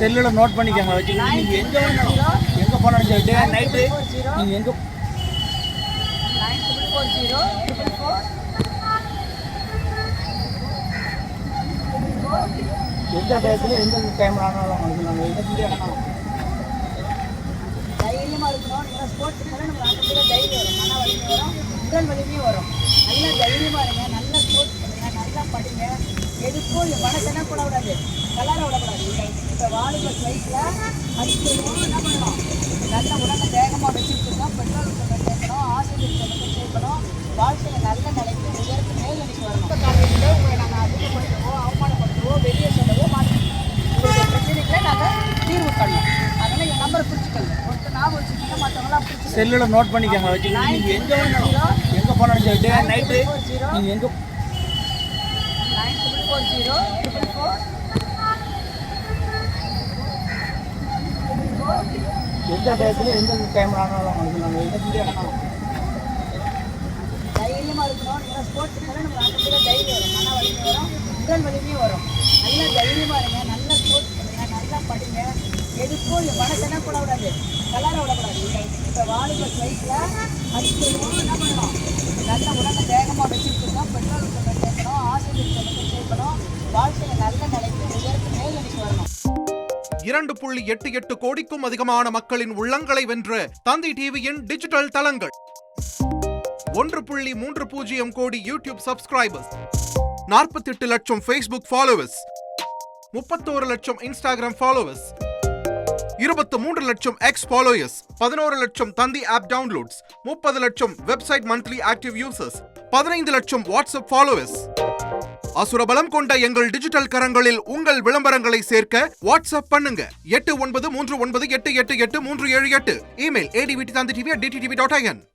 செல்லுல நோட் பண்ணிக்கங்க வச்சுக்கோங்க. நீங்க எங்க போன டே நைட்டு நீங்க எங்க 9440 எந்த டயத்துல எந்த டைம் ஆனாலும் உங்களுக்கு நாங்கள் எந்த தைரியமாக இருக்கணும். நீங்கள் ஸ்போர்ட்ஸ் நம்ம ஆட்டோமேட்டிக்காக தைரியம் வரும், மன வலிமை வரும், உடல் வலிமையும் வரும். நல்லா தைரியமாக இருங்க, நல்லா ஸ்போர்ட்ஸ் பண்ணுங்க, நல்லா படிங்க. எதுக்கும் மனசு என்ன பண்ணக்கூடாது, கலர விடக்கூடாது. இப்போ வாலிபர் வயசில் அடிக்கணும் என்ன பண்ணணும், நல்ல உடனே வேகமாக வச்சுருக்கணும், பெட்ரோல் சேர்க்கணும், ஆசிரியர் சேர்க்கணும், வாழ்க்கையில் நல்ல நிலைக்கு உயர்த்து மேல்நிலைக்கு வரணும். இந்த காலத்தில் உங்களை நாங்கள் அதிகப்படுத்தவோ அவமானப்படுத்தவோ வெளியே சொல்லவோ மாட்டோம். உங்களுடைய பிரச்சனைகளை நாங்கள் தீர்வு பண்ணோம். அதனால் என் நம்பரை பிடிச்சிக்கோங்க. செல்லுல நோட் பண்ணிக்கங்க வச்சுக்கோங்க. நீங்க எங்க போன டே நைட்டு நீங்க எங்க 9440 எந்த டயத்துல எந்த டைம் ஆனாலும் உங்களுக்கு நாங்கள் எந்த தைரியமாக இருக்கணும். நீங்கள் ஸ்போர்ட்ஸ் நம்ம ஆட்டோமேட்டிக்காக தைரியம் வரும், மன வலிமை வரும், உடல் வலிமையும் வரும். நல்லா தைரியமாக இருங்க, நல்லா ஸ்போர்ட்ஸ் பண்ணுங்க, நல்லா படிங்க. எதுக்கும் மனசு என்ன பண்ணக்கூடாது, கலர விடக்கூடாது. இப்போ வாலிபர் வயசில் அடிக்கணும் என்ன பண்ணணும், நல்ல உடனே வேகமாக வச்சுருக்கணும், பெட்ரோல் சேர்க்கணும், ஆசிரியர் சேர்க்கணும், வாழ்க்கையில் நல்ல நிலைக்கு உயர்த்து மேல்நிலைக்கு வரணும். 2.88 கோடிக்கும் அதிகமான மக்களின் உள்ளங்களை வென்ற தந்தி டிவியின் டிஜிட்டல் தளங்கள். 1.30 கோடி யூடியூப் சப்ஸ்கிரைபர்ஸ், 48 லட்சம் ஃபேஸ்புக் ஃபாலோவர்ஸ், 31 லட்சம் இன்ஸ்டாகிராம் ஃபாலோவர்ஸ், 23 லட்சம் எக்ஸ் ஃபாலோயர்ஸ், 11 லட்சம் தந்தி ஆப் டவுன்லோட்ஸ், 30 லட்சம் வெப்சைட் மந்த்லி ஆக்டிவ் யூசர்ஸ், 15 லட்சம் வாட்ஸ்அப் ஃபாலோவர்ஸ். அசுரபலம் கொண்ட எங்கள் டிஜிட்டல் கரங்களில் உங்கள் விளம்பரங்களை சேர்க்க வாட்ஸ்அப் பண்ணுங்க 8939888838. Email advtanditv@dttv.in.